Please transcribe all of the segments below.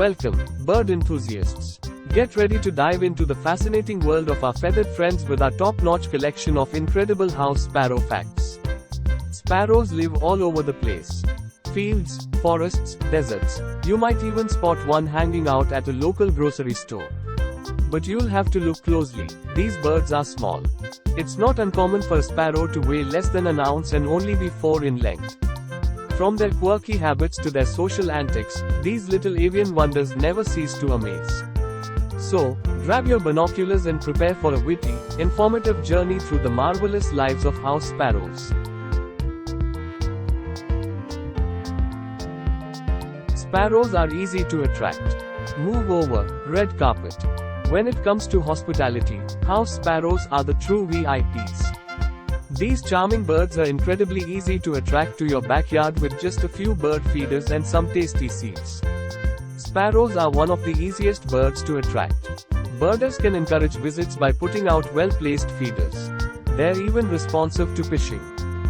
Welcome, bird enthusiasts. Get ready to dive into the fascinating world of our feathered friends with our top-notch collection of incredible house sparrow facts. Sparrows live all over the place. Fields, forests, deserts. You might even spot one hanging out at a local grocery store. But you'll have to look closely. These birds are small. It's not uncommon for a sparrow to weigh less than an ounce and only be 4 in length. From their quirky habits to their social antics, these little avian wonders never cease to amaze. So, grab your binoculars and prepare for a witty, informative journey through the marvelous lives of house sparrows. Sparrows are easy to attract. Move over, red carpet. When it comes to hospitality, house sparrows are the true VIPs. These charming birds are incredibly easy to attract to your backyard with just a few bird feeders and some tasty seeds. Sparrows are one of the easiest birds to attract. Birders can encourage visits by putting out well-placed feeders. They're even responsive to pitching.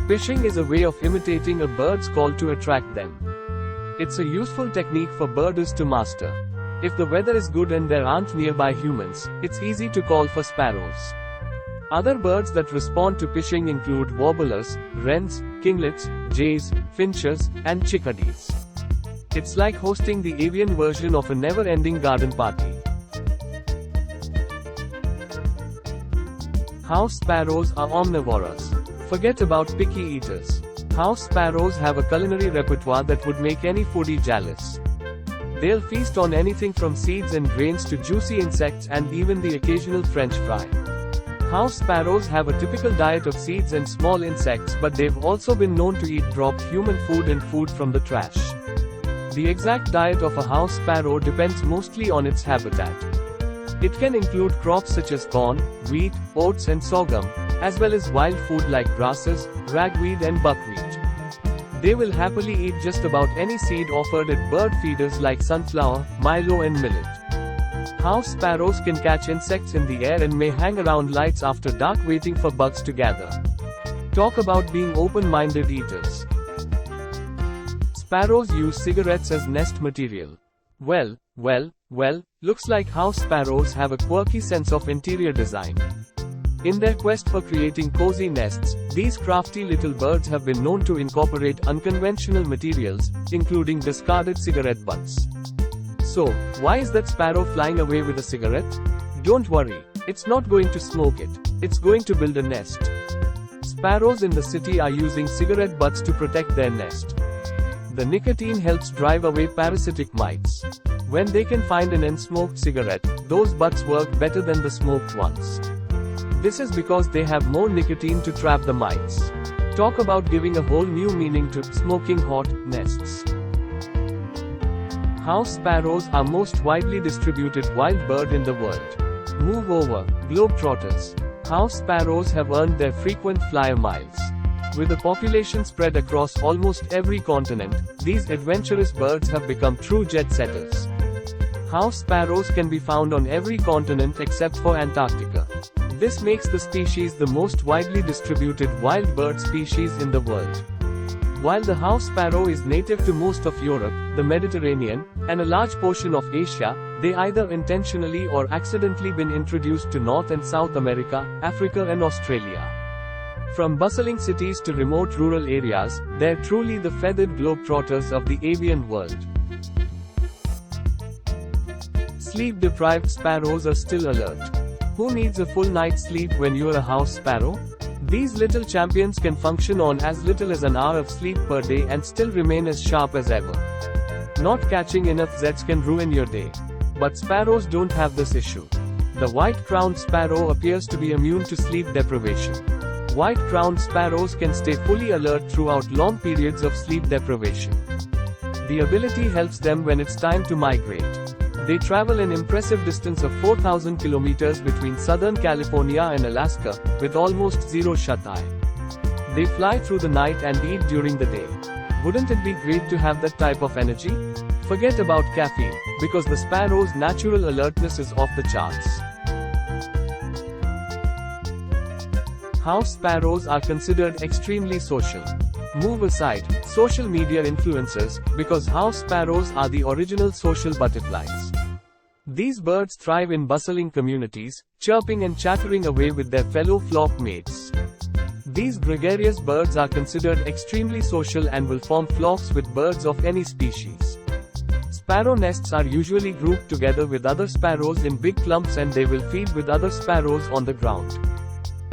Pitching is a way of imitating a bird's call to attract them. It's a useful technique for birders to master. If the weather is good and there aren't nearby humans, it's easy to call for sparrows. Other birds that respond to pitching include warblers, wrens, kinglets, jays, finches, and chickadees. It's like hosting the avian version of a never-ending garden party. House sparrows are omnivores. Forget about picky eaters. House sparrows have a culinary repertoire that would make any foodie jealous. They'll feast on anything from seeds and grains to juicy insects and even the occasional French fry. House sparrows have a typical diet of seeds and small insects, but they've also been known to eat dropped human food and food from the trash. The exact diet of a house sparrow depends mostly on its habitat. It can include crops such as corn, wheat, oats and sorghum, as well as wild food like grasses, ragweed and buckwheat. They will happily eat just about any seed offered at bird feeders like sunflower, milo and millet. House sparrows can catch insects in the air and may hang around lights after dark waiting for bugs to gather. Talk about being open-minded eaters. Sparrows use cigarettes as nest material. Well, looks like house sparrows have a quirky sense of interior design. In their quest for creating cozy nests, these crafty little birds have been known to incorporate unconventional materials, including discarded cigarette butts. So, why is that sparrow flying away with a cigarette? Don't worry, it's not going to smoke it. It's going to build a nest. Sparrows in the city are using cigarette butts to protect their nest. The nicotine helps drive away parasitic mites. When they can find an unsmoked cigarette, those butts work better than the smoked ones. This is because they have more nicotine to trap the mites. Talk about giving a whole new meaning to smoking hot nests. House sparrows are most widely distributed wild bird in the world. Move over, globetrotters. House sparrows have earned their frequent flyer miles. With a population spread across almost every continent, these adventurous birds have become true jet-setters. House sparrows can be found on every continent except for Antarctica. This makes the species the most widely distributed wild bird species in the world. While the house sparrow is native to most of Europe, the Mediterranean, and a large portion of Asia, they either intentionally or accidentally been introduced to North and South America, Africa and Australia. From bustling cities to remote rural areas, they're truly the feathered globetrotters of the avian world. Sleep-deprived sparrows are still alert. Who needs a full night's sleep when you're a house sparrow? These little champions can function on as little as an hour of sleep per day and still remain as sharp as ever. Not catching enough Zs can ruin your day. But sparrows don't have this issue. The white-crowned sparrow appears to be immune to sleep deprivation. White-crowned sparrows can stay fully alert throughout long periods of sleep deprivation. The ability helps them when it's time to migrate. They travel an impressive distance of 4,000 kilometers between Southern California and Alaska, with almost zero shut-eye. They fly through the night and eat during the day. Wouldn't it be great to have that type of energy? Forget about caffeine, because the sparrow's natural alertness is off the charts. House sparrows are considered extremely social. Move aside social media influencers, because house sparrows are the original social butterflies. These birds thrive in bustling communities, chirping and chattering away with their fellow flock mates. These gregarious birds are considered extremely social and will form flocks with birds of any species. Sparrow nests are usually grouped together with other sparrows in big clumps, and they will feed with other sparrows on the ground.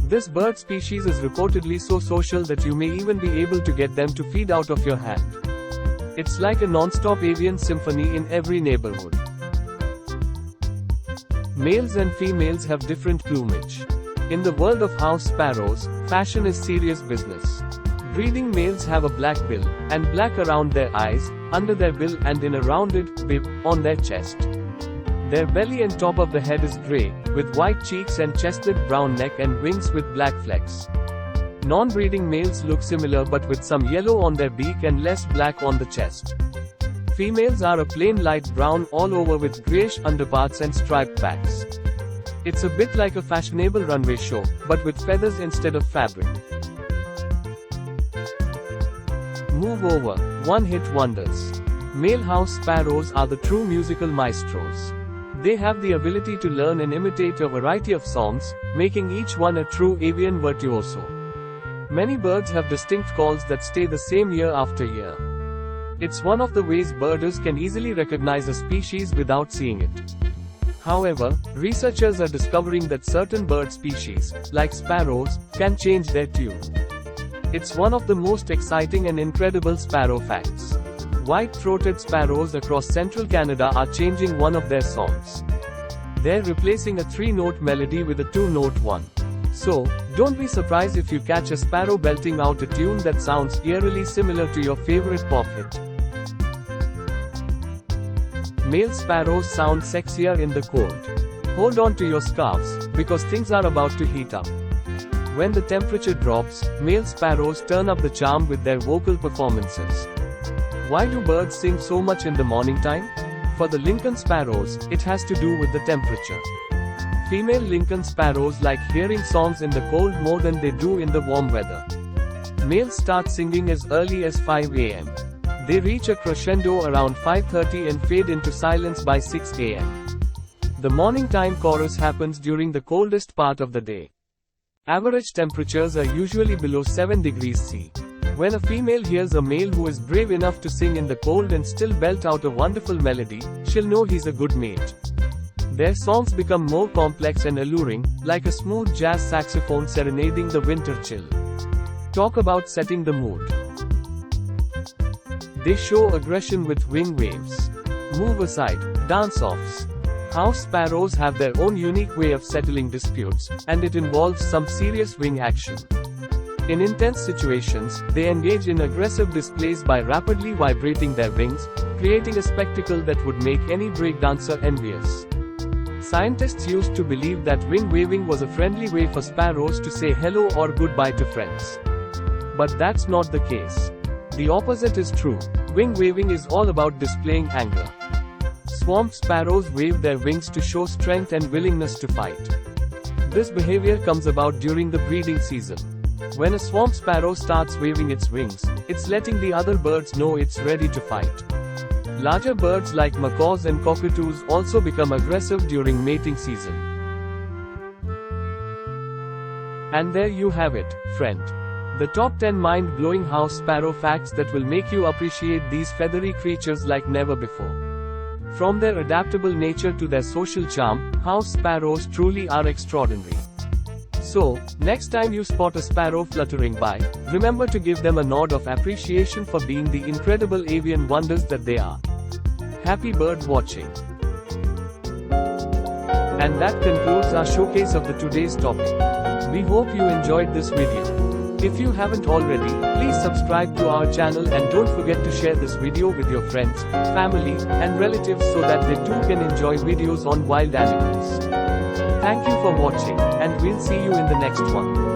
This bird species is reportedly so social that you may even be able to get them to feed out of your hand. It's like a non-stop avian symphony in every neighborhood. Males and females have different plumage. In the world of house sparrows, fashion is serious business. Breeding males have a black bill, and black around their eyes, under their bill and in a rounded bib on their chest. Their belly and top of the head is grey, with white cheeks and chested brown neck and wings with black flecks. Non-breeding males look similar but with some yellow on their beak and less black on the chest. Females are a plain light brown all over with greyish underparts and striped backs. It's a bit like a fashionable runway show, but with feathers instead of fabric. Move over, one-hit wonders. Male house sparrows are the true musical maestros. They have the ability to learn and imitate a variety of songs, making each one a true avian virtuoso. Many birds have distinct calls that stay the same year after year. It's one of the ways birders can easily recognize a species without seeing it. However, researchers are discovering that certain bird species, like sparrows, can change their tune. It's one of the most exciting and incredible sparrow facts. White-throated sparrows across central Canada are changing one of their songs. They're replacing a 3-note melody with a 2-note one. So, don't be surprised if you catch a sparrow belting out a tune that sounds eerily similar to your favorite pop hit. Male sparrows sound sexier in the cold. Hold on to your scarves, because things are about to heat up. When the temperature drops, male sparrows turn up the charm with their vocal performances. Why do birds sing so much in the morning time? For the Lincoln sparrows, it has to do with the temperature. Female Lincoln sparrows like hearing songs in the cold more than they do in the warm weather. Males start singing as early as 5 a.m. They reach a crescendo around 5:30 and fade into silence by 6 a.m. The morning time chorus happens during the coldest part of the day. Average temperatures are usually below 7 degrees C. When a female hears a male who is brave enough to sing in the cold and still belt out a wonderful melody, she'll know he's a good mate. Their songs become more complex and alluring, like a smooth jazz saxophone serenading the winter chill. Talk about setting the mood. They show aggression with wing waves. Move aside, dance-offs. House sparrows have their own unique way of settling disputes, and it involves some serious wing action. In intense situations, they engage in aggressive displays by rapidly vibrating their wings, creating a spectacle that would make any breakdancer envious. Scientists used to believe that wing waving was a friendly way for sparrows to say hello or goodbye to friends. But that's not the case. The opposite is true. Wing waving is all about displaying anger. Swamp sparrows wave their wings to show strength and willingness to fight. This behavior comes about during the breeding season. When a swamp sparrow starts waving its wings, it's letting the other birds know it's ready to fight. Larger birds like macaws and cockatoos also become aggressive during mating season. And there you have it, friend. The top 10 mind-blowing house sparrow facts that will make you appreciate these feathery creatures like never before. From their adaptable nature to their social charm, house sparrows truly are extraordinary. So, next time you spot a sparrow fluttering by, remember to give them a nod of appreciation for being the incredible avian wonders that they are. Happy bird watching. And that concludes our showcase of the today's topic. We hope you enjoyed this video. If you haven't already, please subscribe to our channel and don't forget to share this video with your friends, family, and relatives so that they too can enjoy videos on wild animals. Thank you for watching, and we'll see you in the next one.